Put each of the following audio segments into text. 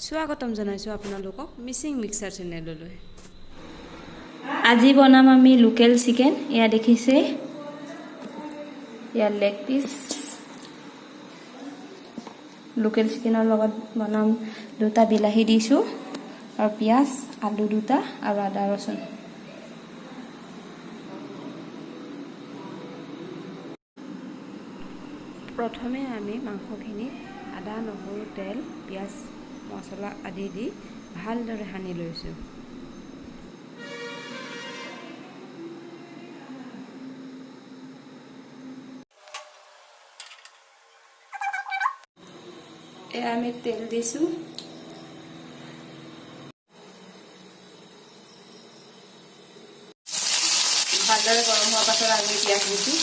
স্বাগতম জনাইছোঁ আপোনালোকক মিচিং মিক্সাৰ চেনেললৈ। আজি বনাম আমি লোকেল চিকেন। এয়া দেখিছে, ইয়াৰ লেগ পিচ। লোকেল চিকেনৰ লগত বনাম। দুটা বিলাহী দিছোঁ আৰু পিঁয়াজ, আলু দুটা আৰু আদা ৰচুন। প্ৰথমে আমি মাংসখিনি আদা, নহৰু, তেল, পিঁয়াজ, মছলা আদি দি ভালদৰে সানি লৈছোঁ। এয়া আমি তেল দিছোঁ। ভালদৰে গৰম হোৱাৰ পাছত আমি পিঁয়াজ দিছোঁ।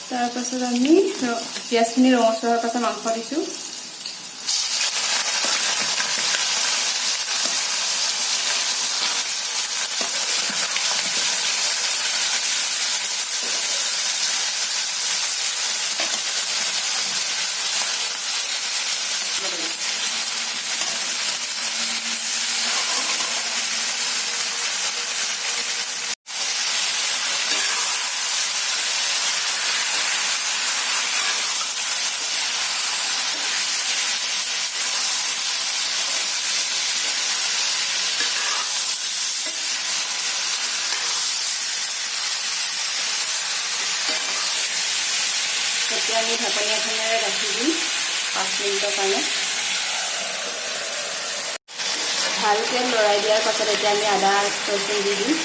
তাৰপাছত আমি পিঁয়াজখিনি ৰঙচুৱা হোৱাৰ পাছত মাংস দিছোঁ। এতিয়া আমি ঢাকনি এখনেৰে ৰাখি দিম 5 মিনিটৰ কাৰণে। ভালকৈ লৰাই দিয়াৰ পাছত এতিয়া আমি আদা ৰচুন দি দিম।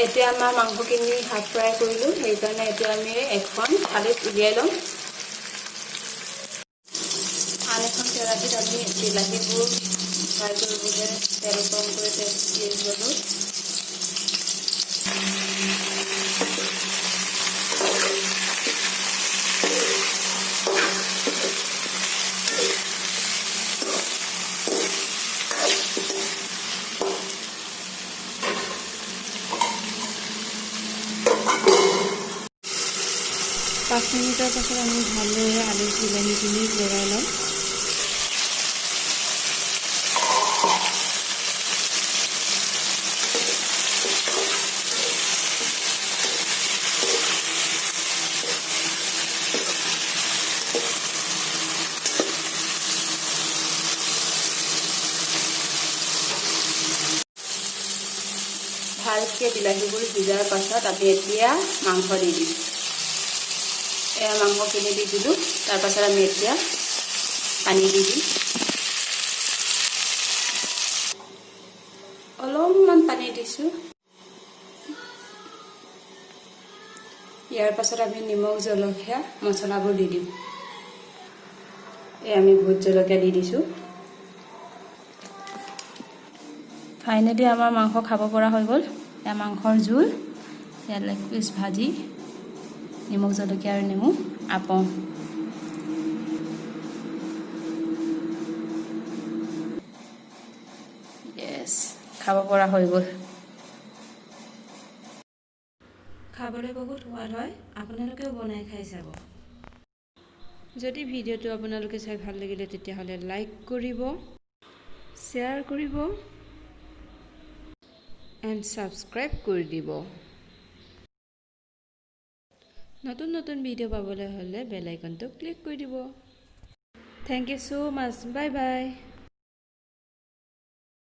এতিয়া আমাৰ মাংসখিনি হাফ ফ্ৰাই কৰিলোঁ, সেইকাৰণে এতিয়া আমি এখন থালিত উলিয়াই ল'ম। আন এখন কেৰাহীত আমি বিলাহীবোৰ ফ্ৰাই কৰিবলৈ তেল গৰম কৰি দি ল'লোঁ। পাঁচ মিনিটৰ পাছত আমি ভালদৰে আলু বিলাহীখিনি লৰাই ল'ম। ভালকৈ বিলাহীবোৰ সিজাৰ পাছত আমি এতিয়া মাংস দি দিম। এয়া মাংসখিনি দি দিলোঁ। তাৰপাছত আমি এতিয়া পানী দি দিম। অলপমান পানী দিছোঁ। ইয়াৰ পাছত আমি নিমখ, জলকীয়া, মছলাবোৰ দি দিম। আমি ভোট জলকীয়া দি দিছোঁ। ফাইনেলি আমাৰ মাংস খাব পৰা হৈ গ'ল। এয়া মাংসৰ জোল, এয়া লেগ পিচ ভাজি, নিমখ, জলকীয়া আৰু নেমু, আপং। য়েছ, খাব পৰা হৈ গ'ল। খাবলৈ বহুত সোৱাদ হয়, আপোনালোকেও বনাই খাই চাব। যদি ভিডিঅ'টো আপোনালোকে চাই ভাল লাগিলে তেতিয়াহ'লে লাইক কৰিব, শ্বেয়াৰ কৰিব এণ্ড ছাবস্ক্ৰাইব কৰি দিব। নতুন নতুন ভিডিঅ' পাবলৈ হ'লে বেল আইকনটো ক্লিক কৰি দিব। Thank you so' much. Bye by.